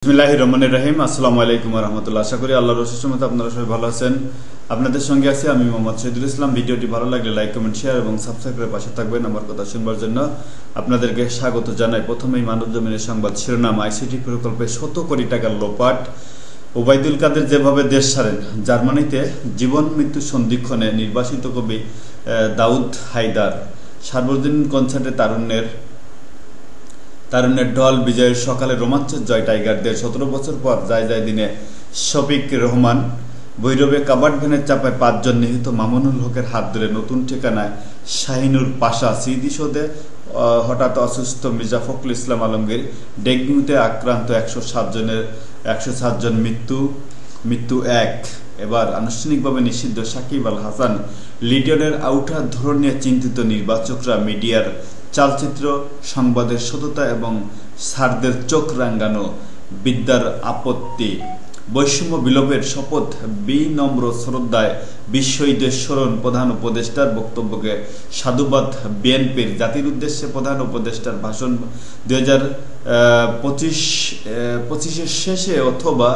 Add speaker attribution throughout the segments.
Speaker 1: বিসমিল্লাহির রহমানির রহিম। আসসালামু আলাইকুম ওয়া রাহমাতুল্লাহ। আশা করি আল্লাহর অশেষ রহমতে আপনারা সবাই ভালো আছেন। আপনাদের সঙ্গে আছি আমি মোহাম্মদ শহীদুল ইসলাম। ভিডিওটি ভালো লাগলে লাইক, কমেন্ট, শেয়ার এবং সাবস্ক্রাইব করে পাশে থাকবেন। আমার কথা শুনবার জন্য আপনাদেরকে স্বাগত জানাই। প্রথমেই মানবজমিনের সংবাদ শিরোনাম। আইসিটি প্রকল্পে 100 কোটি টাকার লোপাট। ওবায়দুল কাদের যেভাবে দেশ ছাড়েন। জার্মানিতে জীবন মৃত্যু সন্ধিক্ষণে নির্বাসিত কবি দাউদ হায়দার। সার্বজনীন কনসার্টে তারুণ্যের ঢল। বিজয়ের সকালে রোমাঞ্চের জয় টাইগারদের। 17 বছর পর যায় দিনে শফিক রহমান। ভৈরবে কাবার্ড ভ্যানের চাপায় 5 জন নিহত। মামুনুল হকের হাত ধরে নতুন ঠিকানায় শাহিনুর পাশা। স্মৃতিসৌধে হঠাৎ অসুস্থ মির্জা ফখরুল ইসলাম আলমগীর। ডেঙ্গুতে আক্রান্ত 107 জন মৃত্যু 1। এবার আনুষ্ঠানিকভাবে নিষিদ্ধ সাকিব আল হাসান। লিটনের আউটার ধরন নিয়ে চিন্তিত নির্বাচকরা। মিডিয়ার চালচিত্র সংবাদের সততা এবং সারদের চোখ রাঙ্গানো। বিদ্যার আপত্তি। বৈষম্য বিলোপের শপথ। বিনম্র শ্রদ্ধায় বিশ্ব ঈদের স্মরণ। প্রধান উপদেষ্টার বক্তব্যকে সাধুবাদ বিএনপির। জাতির উদ্দেশ্যে প্রধান উপদেষ্টার ভাষণ। 2025-এর শেষে অথবা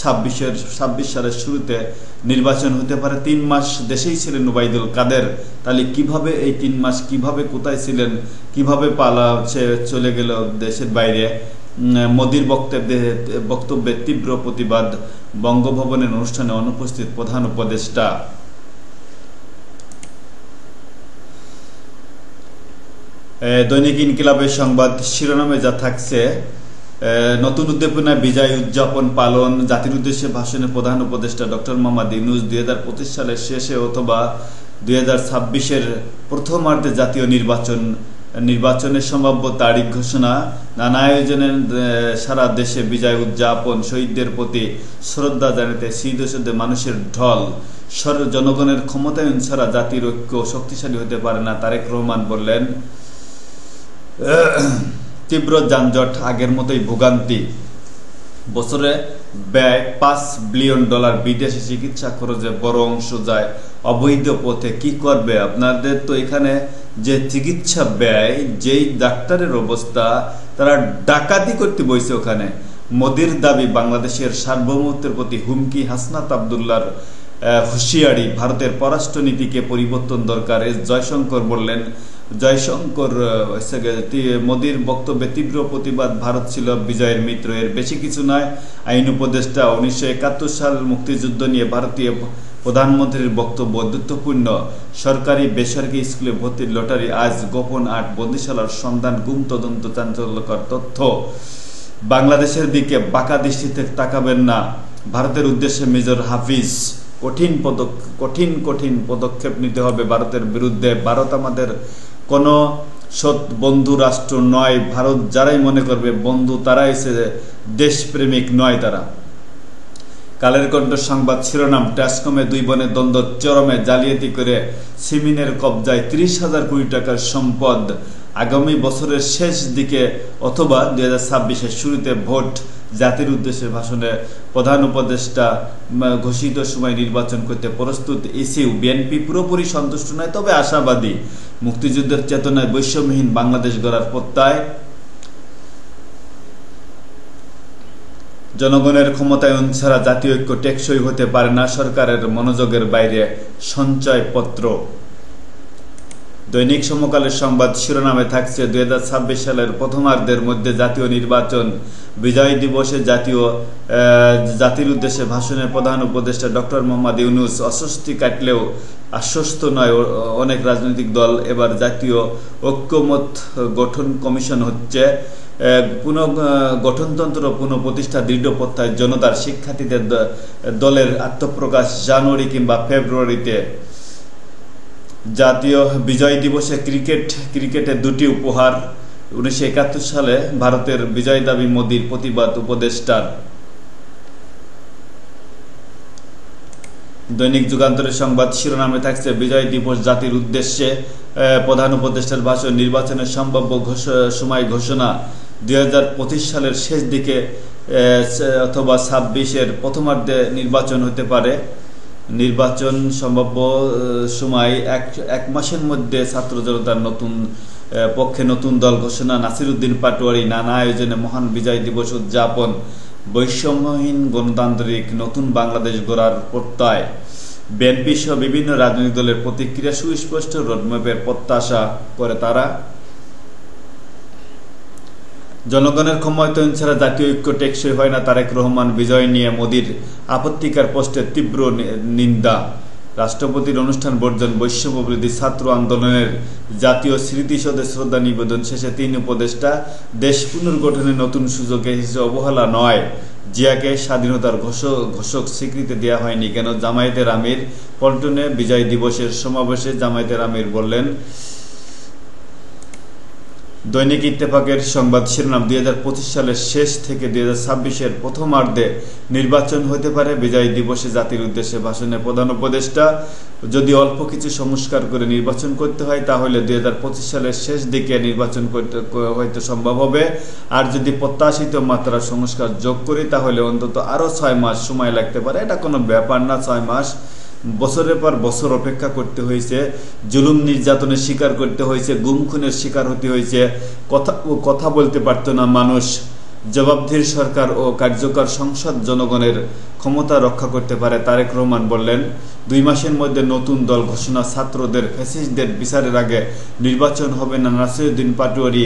Speaker 1: 26 সালের শুরুতে নির্বাচন হতে পারে। 3 মাস দেশেই ছিলেন ওবায়দুল কাদের। তাহলে কিভাবে এই 3 মাস কিভাবে কোথায় ছিলেন, কিভাবে চলে গেল দেশের বাইরে? মোদির বক্তব্যে তীব্র প্রতিবাদ। বঙ্গভবনের অনুষ্ঠানে অনুপস্থিত প্রধান উপদেষ্টা। দৈনিক ইনকিলাবের সংবাদ শিরোনামে যা থাকছে: নতুন উদ্দীপনায় বিজয় উদযাপন পালন। জাতির উদ্দেশ্যে ভাষণে প্রধান উপদেষ্টা ডক্টর মোহাম্মদ ইউনূস। 2025 সালের শেষে অথবা 2026-এর প্রথমার্ধে জাতীয় নির্বাচনের সম্ভাব্য তারিখ ঘোষণা। নানা আয়োজনে সারা দেশে বিজয় উদযাপন। শহীদদের প্রতি শ্রদ্ধা জানাতে স্মৃতিসৌধে মানুষের ঢল। জনগণের ক্ষমতায়ন ছাড়া জাতির ঐক্য শক্তিশালী হতে পারে না, তারেক রহমান বললেন। তীব্র যানজট, আগের মতোই ভোগান্তি। বছরে ব্যয় $5 বিলিয়ন। বিদেশে চিকিৎসা খরচে বড় অংশ যায় অবৈধ পথে। কি করবে? আপনাদের তো এখানে যে চিকিৎসা ব্যয়, যেই ডাক্তারের অবস্থা, তারা ডাকাতি করতে বইছে ওখানে। মোদির দাবি বাংলাদেশের সার্বভৌমত্বের প্রতি হুমকি। হাসনাত আবদুল্লাহর হুঁশিয়ারি। ভারতের পররাষ্ট্রনীতিকে পরিবর্তন দরকার। জয়শঙ্কর বললেন। মোদির বক্তব্যে তীব্র প্রতিবাদ। ভারত ছিল বিজয়ের মিত্র, এর বেশি কিছু নয়। আইন উপদেষ্টা। 1971 সাল মুক্তিযুদ্ধ নিয়ে ভারতীয় প্রধানমন্ত্রীর বক্তব্য গুরুত্বপূর্ণ। সরকারি বেসরকারি স্কুলে ভর্তির লটারি আজ গোপন 8 বন্দিশালার সন্ধান। গুম তদন্ত চাঞ্চল্যকর তথ্য। বাংলাদেশের দিকে বাঁকা দৃষ্টিতে তাকাবেন না, ভারতের উদ্দেশ্যে মেজর হাফিজ। কঠিন পদক্ষেপ নিতে হবে ভারতের বিরুদ্ধে। ভারত আমাদের কোনো সৎ বন্ধু রাষ্ট্র নয়। ভারত যারাই মনে করবে বন্ধু, তারাই দেশপ্রেমিক নয়। তারা। কালের কণ্ঠ সংবাদ শিরোনাম। ট্যাসকমে 2 বোনের দ্বন্দ্ব চরমে। জালিয়াতি করে সিমিনের কবজায় 30,000 কোটি টাকার সম্পদ। আগামী বছরের শেষ দিকে অথবা 2026-এর শুরুতে ভোট। জাতির উদ্দেশ্যে ভাষণে প্রধান উপদেষ্টা ঘোষিত সময় নির্বাচন করতে প্রস্তুত ইসিউ। বিএনপি পুরোপুরি সন্তুষ্ট নয়, তবে আশাবাদী। মুক্তিযুদ্ধের চেতনায় বৈষম্যহীন বাংলাদেশ গড়ার প্রত্যয়। জনগণের ক্ষমতায়ন ছাড়া জাতীয় ঐক্য টেকসই হতে পারে না। সরকারের মনোযোগের বাইরে সঞ্চয়পত্র। দৈনিক সমকালের সংবাদ শিরোনামে থাকছে: 2026 সালের প্রথমার্ধের মধ্যে জাতীয় নির্বাচন। বিজয় দিবসে জাতির উদ্দেশ্যে ভাষণে প্রধান উপদেষ্টা ডক্টর মোহাম্মদ ইউনূস। অস্বস্তি কাটলেও আশ্বস্ত নয় অনেক রাজনৈতিক দল। এবার জাতীয় ঐক্যমত গঠন কমিশন হচ্ছে। গঠনতন্ত্র পুনঃপ্রতিষ্ঠা দৃঢ় প্রত্যয় জনতার। শিক্ষার্থীদের দলের আত্মপ্রকাশ জানুয়ারি কিংবা ফেব্রুয়ারিতে। জাতীয় বিজয় দিবসে ক্রিকেটে 2টি উপহার। 1971 সালে ভারতের বিজয় দাবি মোদির, প্রতিবাদ উপদেষ্টার। দৈনিক যুগান্তরের সংবাদ শিরোনামে থাকছে: বিজয় দিবস জাতির উদ্দেশ্যে প্রধান উপদেষ্টার ভাষণ। নির্বাচনের সম্ভাব্য সময় ঘোষণা। 2025 সালের শেষ দিকে অথবা 26-এর প্রথমার্ধে নির্বাচন হতে পারে। নির্বাচন সম্ভাব্য সময় 1 মাসের মধ্যে। ছাত্র জনতার পক্ষে নতুন দল ঘোষণা। নাসিরউদ্দিন পাটোয়ারি। নানা আয়োজনে মহান বিজয় দিবস উদযাপন। বৈষম্যহীন গণতান্ত্রিক নতুন বাংলাদেশ গড়ার প্রত্যয়। বিএনপি সহ বিভিন্ন রাজনৈতিক দলের প্রতিক্রিয়া সুস্পষ্ট, রোডম্যাপের প্রত্যাশা করে তারা। জনগণের ক্ষমতায়ন ছাড়া জাতীয় ঐক্য টেকসই হয় না। তারেক রহমান বিজয় নিয়ে মোদির আপত্তিকর পোস্টের তীব্র নিন্দা। রাষ্ট্রপতির অনুষ্ঠান বর্জন। বৈষম্য বিরোধী ছাত্র আন্দোলনের জাতীয় স্মৃতিসৌধে শ্রদ্ধা নিবেদন শেষে 3 উপদেষ্টা। দেশ পুনর্গঠনে নতুন সুযোগে হিসেবে অবহেলা নয়। জিয়াকে স্বাধীনতার ঘোষক স্বীকৃতি দেওয়া হয়নি কেন? জামায়াতের আমির পল্টনে বিজয় দিবসের সমাবেশে জামায়াতের আমির বললেন। দৈনিক ইত্তেফাকের সংবাদ শিরোনাম, 2025 সালের শেষ থেকে 2026-এর প্রথমার্ধে নির্বাচন হতে পারে। বিজয় দিবসে জাতির উদ্দেশ্যে ভাষণে প্রধান উপদেষ্টা, যদি অল্প কিছু সংস্কার করে নির্বাচন করতে হয় তাহলে 2025 সালের শেষ দিকে নির্বাচন করতে হয়তো সম্ভব হবে। আর যদি প্রত্যাশিত মাত্রার সংস্কার যোগ করি তাহলে অন্তত আরও 6 মাস সময় লাগতে পারে। এটা কোনো ব্যাপার না। 6 মাস, বছরের পর বছর অপেক্ষা করতে হয়েছে, জুলুম নির্যাতনের শিকার করতে হয়েছে, গুম খুনের শিকার হতে হয়েছে, কথা বলতে পারত না মানুষ। জবাবদিহি সরকার ও কার্যকর সংসদ জনগণের ক্ষমতা রক্ষা করতে পারে। তারেক রহমান বললেন, 2 মাসের মধ্যে নতুন দল ঘোষণা। ছাত্রদের ফ্যাসিস্টদের বিচারের আগে নির্বাচন হবে না। নাসিরুদ্দিন পাটোয়ারি,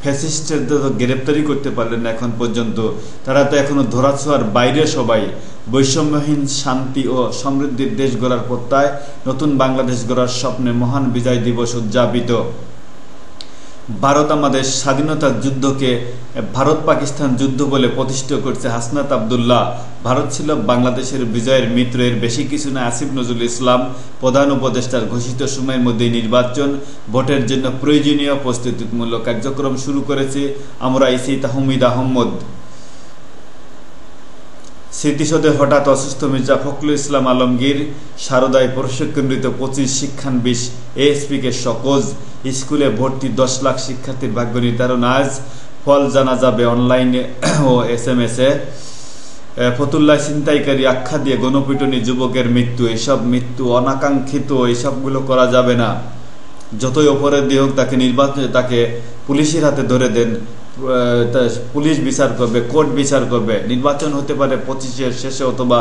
Speaker 1: ফ্যাসিস্টদের তো গ্রেপ্তারি করতে পারলেন না এখন পর্যন্ত। তারা তো এখনো ধরাছোঁয়ার বাইরে সবাই। বৈষম্যহীন শান্তি ও সমৃদ্ধির দেশ গড়ার প্রত্যয়, নতুন বাংলাদেশ গড়ার স্বপ্নে মহান বিজয় দিবস উদযাপিত। ভারত আমাদের স্বাধীনতার যুদ্ধকে ভারত পাকিস্তান যুদ্ধ বলে প্রতিষ্ঠিত করছে হাসনাত আবদুল্লাহ। ভারত ছিল বাংলাদেশের বিজয়ের মিত্র, এর বেশি কিছু না। আসিফ নজরুল ইসলাম, প্রধান উপদেষ্টার ঘোষিত সময়ের মধ্যে নির্বাচন, ভোটের জন্য প্রয়োজনীয় প্রস্তুতিমূলক কার্যক্রম শুরু করেছে আমরা। ইসি তাহমিদ আহমদ। স্মৃতিসৌধে হঠাৎ অসুস্থ মির্জা ফখরুল ইসলাম আলমগীর। সারদায় প্রশিক্ষণরত 25 শিক্ষানবিশ এএসপিকে সকোজ। স্কুলে ভর্তি 10 লাখ শিক্ষার্থীর ভাগ্য নির্ধারণ আজ। ফল জানা যাবে অনলাইনে ও SMS-এ। ফতুল্লায় ছিনতাইকারী আখ্যা দিয়ে গণপিটুনি যুবকের মৃত্যু। এসব মৃত্যু অনাকাঙ্ক্ষিত, এসবগুলো করা যাবে না। যতই অপরাধী হোক তাকে পুলিশের হাতে ধরে দেন, পুলিশ বিচার করবে, কোর্ট বিচার করবে। নির্বাচন হতে পারে 25-এর শেষে অথবা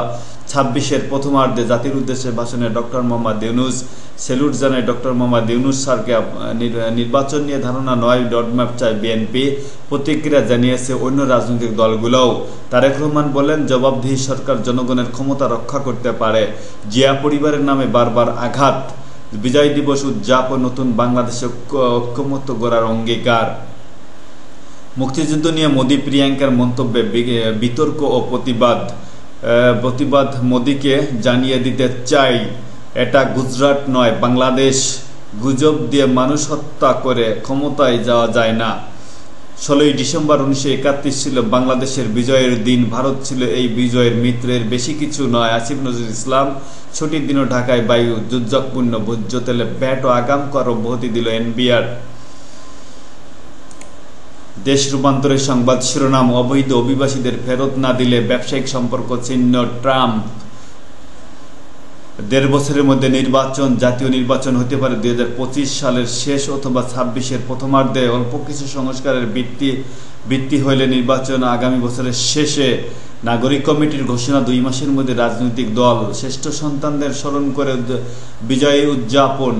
Speaker 1: 26-এর প্রথমার্ধে। জাতির উদ্দেশ্যে ভাষণে ডক্টর মোহাম্মদ ইউনূস। স্যালুট জানায় ডক্টর মোহাম্মদ ইউনূস স্যারকে। নির্বাচন নিয়ে ধারণা নয়, রোডম্যাপ চায় বিএনপি। প্রতিক্রিয়া জানিয়েছে অন্য রাজনৈতিক দলগুলোও। তারেক রহমান বলেন, জবাবদিহি সরকার জনগণের ক্ষমতা রক্ষা করতে পারে। জিয়া পরিবারের নামে বারবার আঘাত। বিজয় দিবস উদযাপন, নতুন বাংলাদেশে ঐক্যমত্য গড়ার অঙ্গীকার। মুক্তিযুদ্ধ নিয়ে মোদি প্রিয়াঙ্কার মন্তব্যে বিতর্ক ও প্রতিবাদ। মোদিকে জানিয়ে দিতে চাই, এটা গুজরাট নয়, বাংলাদেশ। গুজব দিয়ে মানুষ হত্যা করে ক্ষমতায় যাওয়া যায় না। 16ই ডিসেম্বর 1971 ছিল বাংলাদেশের বিজয়ের দিন। ভারত ছিল এই বিজয়ের মিত্রের, বেশি কিছু নয়। আসিফ নজরুল ইসলাম। ছুটির দিনও ঢাকায় বায়ু দুর্যোগপূর্ণ। ভোজ্য তেলে ব্যাট ও আগাম কর অব্যাহতি দিল এনবিআর। দেশ রূপান্তরের সংবাদ শিরোনাম, অবৈধ অভিবাসীদের ফেরত না দিলে ব্যবসায়িক সম্পর্ক ছিন্ন ট্রাম্প। 1.5 বছরের মধ্যে নির্বাচন। জাতীয় নির্বাচন হতে পারে 2025 সালের শেষ অথবা 26-এর প্রথমার্ধে। অল্প কিছু সংস্কারের ভিত্তি হইলে নির্বাচন আগামী বছরের শেষে। নাগরিক কমিটির ঘোষণা, 2 মাসের মধ্যে রাজনৈতিক দল শ্রেষ্ঠ সন্তানদের স্মরণ করে বিজয় উদযাপন।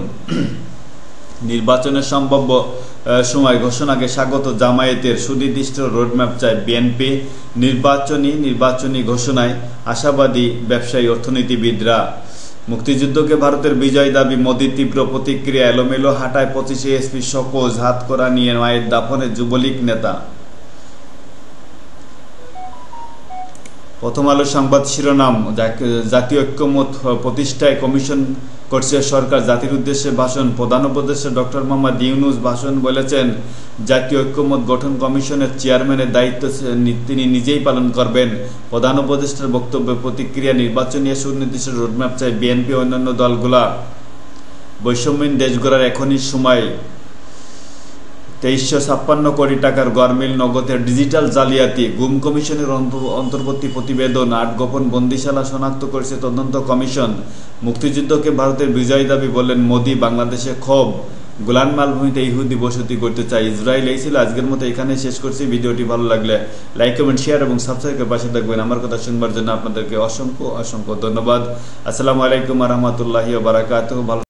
Speaker 1: নির্বাচনের সম্ভাব্য সময় ঘোষণাকে স্বাগত জামায়াতের। সুনির্দিষ্ট রোডম্যাপ চায় বিএনপি। নির্বাচনী ঘোষণায় আশাবাদী ব্যবসায়ী অর্থনীতিবিদরা। মুক্তিযুদ্ধকে ভারতের বিজয় দাবি, মোদির তীব্র প্রতিক্রিয়া। এলোমেলো হাঁটায় 25 এএসপি সকোজ। হাত করা নিয়ে মায়ের দাফনে যুবলীগ নেতা। প্রথম আলো সংবাদ শিরোনাম, জাতীয় ঐক্যমত প্রতিষ্ঠায় কমিশন করছে সরকার। জাতির উদ্দেশ্যে ভাষণ, প্রধান উপদেষ্টা ডক্টর মোহাম্মদ ইউনূস ভাষণ বলেছেন, জাতীয় ঐক্যমত গঠন কমিশনের চেয়ারম্যানের দায়িত্ব তিনি নিজেই পালন করবেন। প্রধান উপদেষ্টার বক্তব্যে প্রতিক্রিয়া, নির্বাচন নিয়ে সুনির্দিষ্ট রোডম্যাপ চায় বিএনপি ও অন্যান্য দলগুলা। বৈষম্যহীন দেশ গড়ার এখনই সময়। 2356 কোটি টাকার গরমিল নগদের ডিজিটাল জালিয়াতি। গুম কমিশনের অন্তর্বর্তী প্রতিবেদন। 8 গোপন বন্দিশালা শনাক্ত করেছে তদন্ত কমিশন। মুক্তিযুদ্ধকে ভারতের বিজয় দাবি বললেন মোদি। বাংলাদেশে ক্ষোভ। গোলান মালভূমিতে ইহুদি বসতি করতে চায় ইসরায়েল। এই ছিল আজকের মতো, এখানে শেষ করছি। ভিডিওটি ভালো লাগলে লাইক, কমেন্ট, শেয়ার এবং সাবস্ক্রাইবের পাশে থাকবেন। আমার কথা শুনবার জন্য আপনাদেরকে অসংখ্য অসংখ্য ধন্যবাদ। আসসালামু আলাইকুম ওয়া রাহমাতুল্লাহি ওয়া বারাকাতুহু।